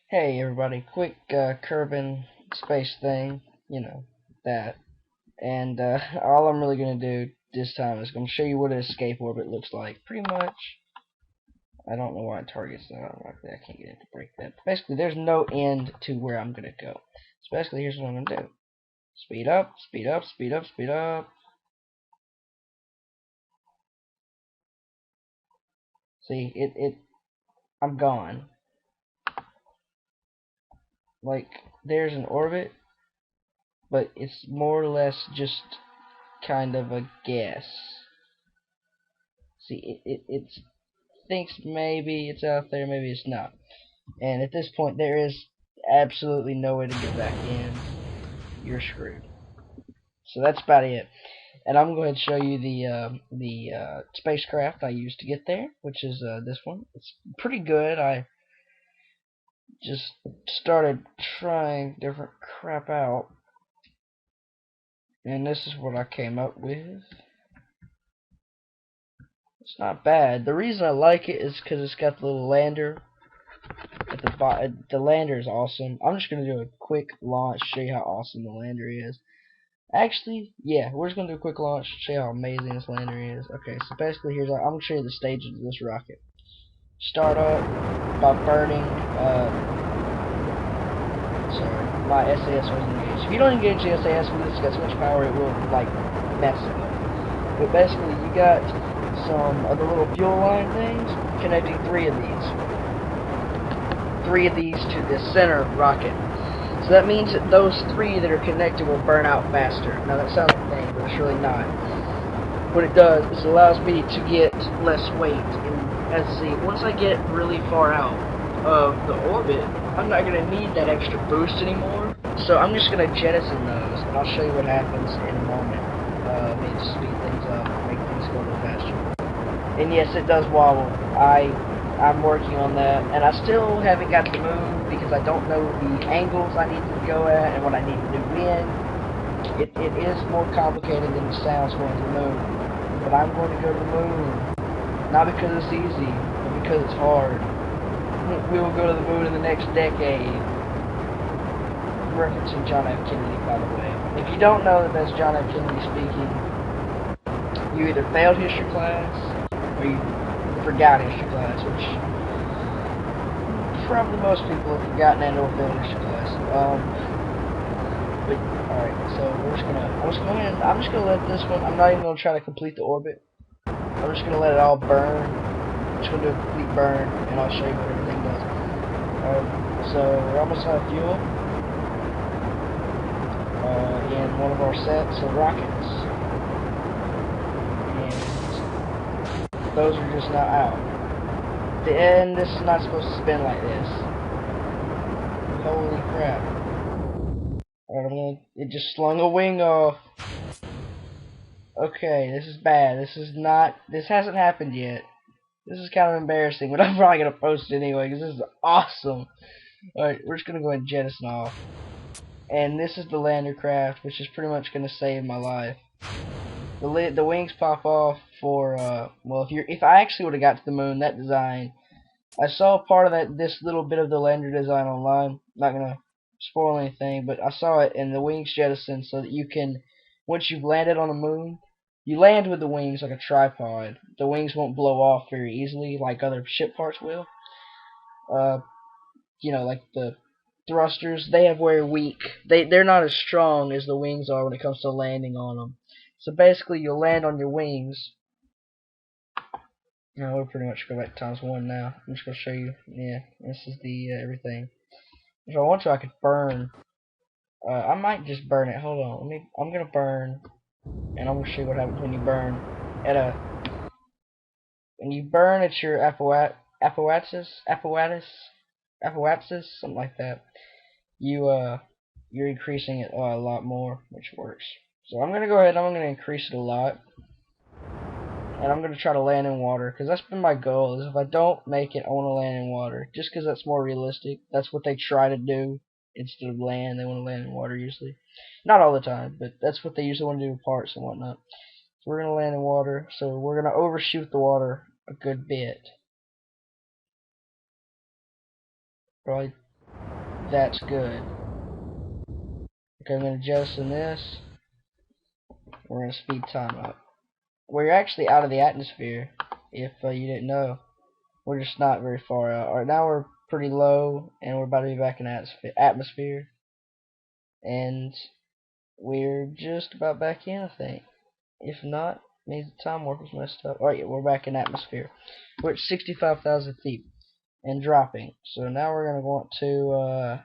Hey everybody, quick Kerbal Space thing, that. And all I'm really going to do this time is going to show you what an escape orbit looks like. Pretty much, I don't know why it targets that. I can't get it to break that. Basically, there's no end to where I'm going to go. So basically, here's what I'm going to do. Speed up, speed up, speed up, speed up. See, I'm gone. Like, there's an orbit, but it's more or less just kind of a guess. See, it thinks maybe it's out there, maybe it's not. And at this point, there is absolutely no way to get back in. You're screwed. So that's about it. And I'm going to show you the spacecraft I used to get there, which is this one. It's pretty good. I just started trying different crap out, and this is what I came up with. It's not bad. The reason I like it is because it's got the little lander at the bottom. The lander is awesome. I'm just gonna do a quick launch, show you how awesome the lander is. Actually, yeah, we're just gonna do a quick launch, show you how amazing this lander is. Okay, so basically I'm gonna show you the stages of this rocket. Start up by burning. Sorry, my SAS wasn't engaged. If you don't engage the SAS with this, it's got so much power it will like mess it up. But basically, you got some of the little fuel line things connecting three of these to the center rocket. So that means that those three that are connected will burn out faster. Now that sounds like a thing, but it's really not. What it does is it allows me to get less weight. And as you see, once I get really far out of the orbit, I'm not going to need that extra boost anymore. So I'm just going to jettison those, and I'll show you what happens in a moment. Let me just speed things up, make things go a little faster. And yes, it does wobble. I'm working on that, and I still haven't got the moon because I don't know the angles I need to go at and what I need to do when. It is more complicated than it sounds going to the moon, but I'm going to go to the moon, not because it's easy, but because it's hard. We will go to the moon in the next decade. Referencing John F. Kennedy, by the way. If you don't know that that's John F. Kennedy speaking, you either failed history class or you forgot history class, which probably most people have forgotten and or failed history class. But alright, so I'm just gonna let this one. I'm not even gonna try to complete the orbit. I'm just gonna let it all burn. I'm just gonna do a complete burn, and I'll show you what everything does. Alright, so we're almost out of fuel in one of our sets of rockets, and those are just not out. And this is not supposed to spin like this. Holy crap. Alright, it just slung a wing off. Okay, this is bad. This hasn't happened yet. This is kind of embarrassing, but I'm probably going to post it anyway, because this is awesome. Alright, we're just going to go ahead and jettison off. And this is the lander craft, which is pretty much going to save my life. The wings pop off for, well, if I actually would have got to the moon, that design, I saw part of this little bit of the lander design online. Not gonna spoil anything, but I saw it in the wings jettison so that you can, once you've landed on the moon, you land with the wings like a tripod. The wings won't blow off very easily like other ship parts will. Like the thrusters, they have very weak. They're not as strong as the wings are when it comes to landing on them. So basically, you'll land on your wings. We'll pretty much go back to ×1 now. I'm just gonna show you. Yeah, this is the everything. If I want to, I could burn. I might just burn it. Hold on. I'm gonna burn, and I'm gonna show you what happens when you burn at your apparatus, something like that. You're increasing it a lot more, which works. So I'm gonna go ahead and I'm gonna increase it a lot. And I'm going to try to land in water, because that's been my goal, is if I don't make it, I want to land in water. Just because that's more realistic. That's what they try to do instead of land. They want to land in water usually. Not all the time, but that's what they usually want to do with parts and whatnot. So we're going to land in water, so we're going to overshoot the water a good bit. Probably That's good. Okay, I'm going to jettison this. We're going to speed time up. We're actually out of the atmosphere, if you didn't know. We're just not very far out. Alright, now we're pretty low, and we're about to be back in atmosphere. And we're just about back in, I think. If not, means the time warp was messed up. Alright, yeah, we're back in atmosphere. We're at 65,000 feet and dropping. So now we're going to want to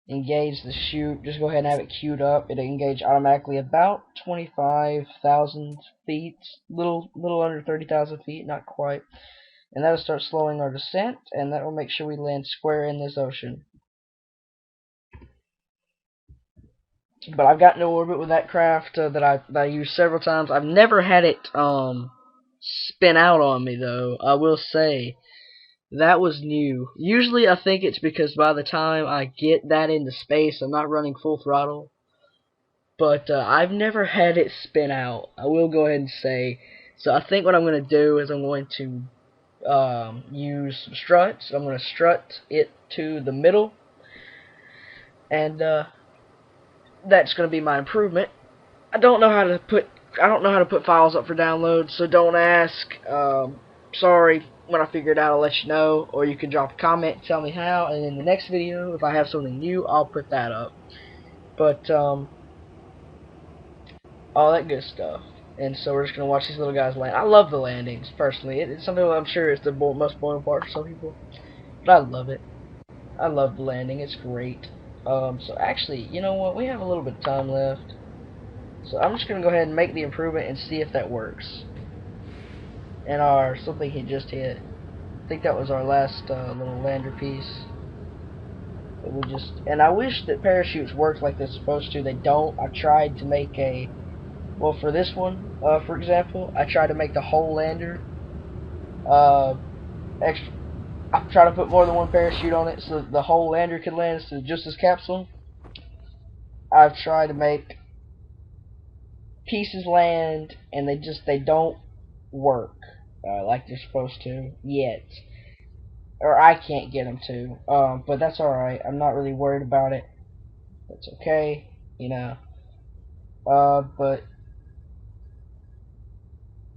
engage the chute. Just go ahead and have it queued up. It'll engage automatically about 25,000 feet. Little under 30,000 feet, not quite. And that'll start slowing our descent, and that will make sure we land square in this ocean. But I've gotten to orbit with that craft that I used several times. I've never had it spin out on me, though. I will say that was new. Usually I think it's because by the time I get that into space, I'm not running full throttle. But I've never had it spin out. I will go ahead and say. So I think what I'm going to do is I'm going to use some struts. I'm going to strut it to the middle. And that's going to be my improvement. I don't know how to put files up for download, so don't ask. Sorry, when I figure it out, I'll let you know, or you can drop a comment and tell me how, and in the next video, if I have something new, I'll put that up. But all that good stuff. And so we're just gonna watch these little guys land. I love the landings personally. It's something I'm sure it's the most boring part for some people, but I love it. I love the landing. It's great. So actually, you know what? We have a little bit of time left. So I'm just going to go ahead and make the improvement and see if that works. And our something he just hit. I think that was our last little lander piece. And I wish that parachutes worked like they're supposed to. They don't. I tried to make a, well, for this one, for example, I tried to make the whole lander extra. I tried to put more than one parachute on it so the whole lander could land instead of just this capsule. I've tried to make pieces land, and they don't work like they're supposed to yet, or I can't get them to. But that's all right. I'm not really worried about it. That's okay, you know. But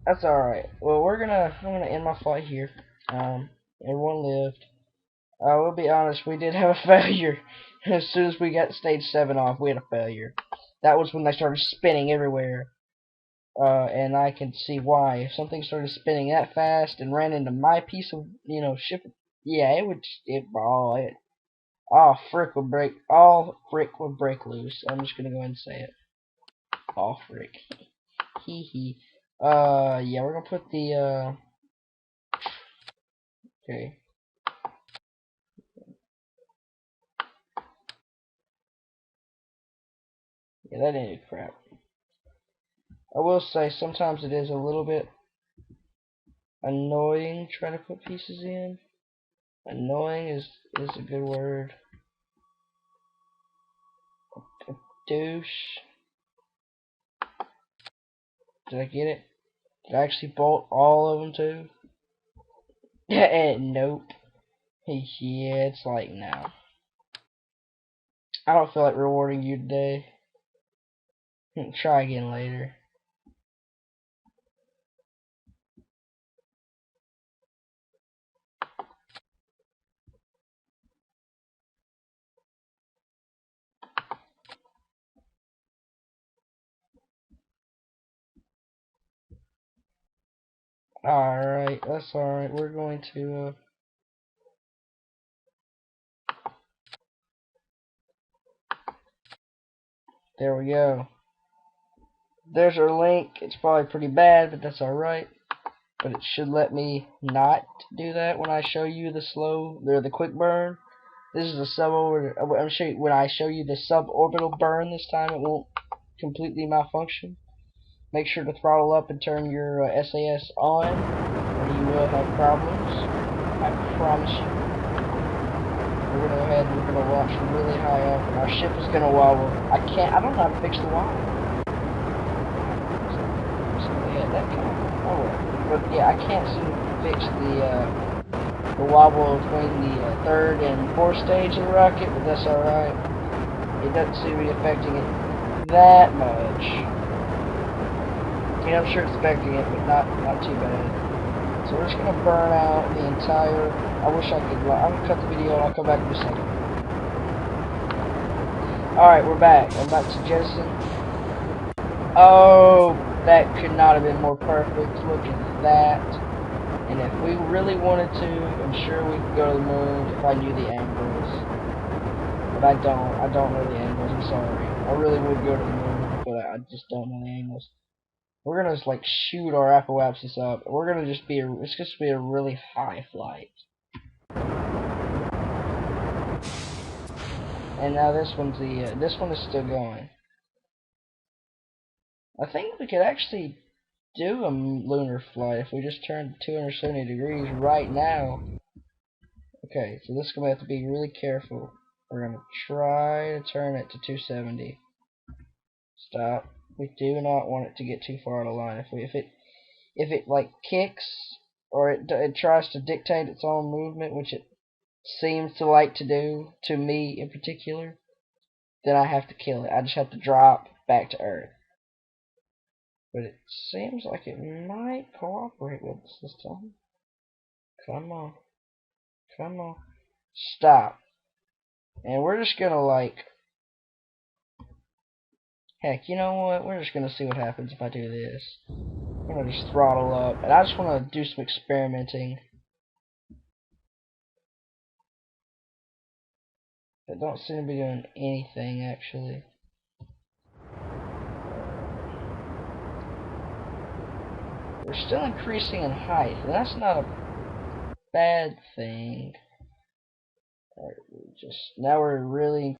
that's all right. Well, I'm gonna end my flight here. Everyone lived. We'll be honest. We did have a failure. As soon as we got stage 7 off, we had a failure. That was when they started spinning everywhere. And I can see why. If something started spinning that fast and ran into my piece of, ship, yeah, all frick would break loose. I'm just gonna go ahead and say it. All frick. Hee hee. Yeah, we're gonna put the, okay. Yeah, that ain't crap. I will say sometimes it is a little bit annoying trying to put pieces in. Annoying is a good word. A douche. Did I get it? Did I actually bolt all of them too? Nope. Yeah, it's like, no. I don't feel like rewarding you today. Try again later. Alright, that's alright. We're going to, there we go. There's our link. It's probably pretty bad, but that's alright. But it should let me not do that when I show you the quick burn. This is a suborbital. When I show you the suborbital burn this time, it won't completely malfunction. Make sure to throttle up and turn your SAS on, or you will have problems. I promise you. We're gonna go ahead and we're gonna launch really high up, and our ship is gonna wobble. I don't know how to fix the wobble. So yeah, that kind of. Oh well. But yeah, I can't seem to fix the wobble between the third and fourth stage of the rocket, but that's alright. It doesn't seem to be affecting it that much. I mean, I'm sure it's affecting it, but not too bad. So we're just going to burn out the entire... I wish I could... I'm going to cut the video and I'll come back in a second. Alright, we're back. I'm about to jettison. Oh, that could not have been more perfect. Look at that. And if we really wanted to, I'm sure we could go to the moon if I knew the angles. But I don't know the angles, I'm sorry. I really would go to the moon, but I just don't know the angles. We're gonna just like shoot our apoapsis up. We're gonna just be it's just be a really high flight. And now this one is still going. I think we could actually do a lunar flight if we just turned 270 degrees right now. Okay, so this is gonna have to be really careful. We're gonna try to turn it to 270. Stop. We do not want it to get too far out of line. If it like kicks or it tries to dictate its own movement, which it seems to like to do to me in particular, then I have to kill it. I just have to drop back to Earth. But it seems like it might cooperate with us this time. Come on. Come on. Stop. And we're just gonna like... Heck, you know what? We're just gonna see what happens if I do this. I'm gonna just throttle up. And I just wanna do some experimenting. I don't seem to be doing anything, actually. We're still increasing in height, and that's not a bad thing. Alright, now we're really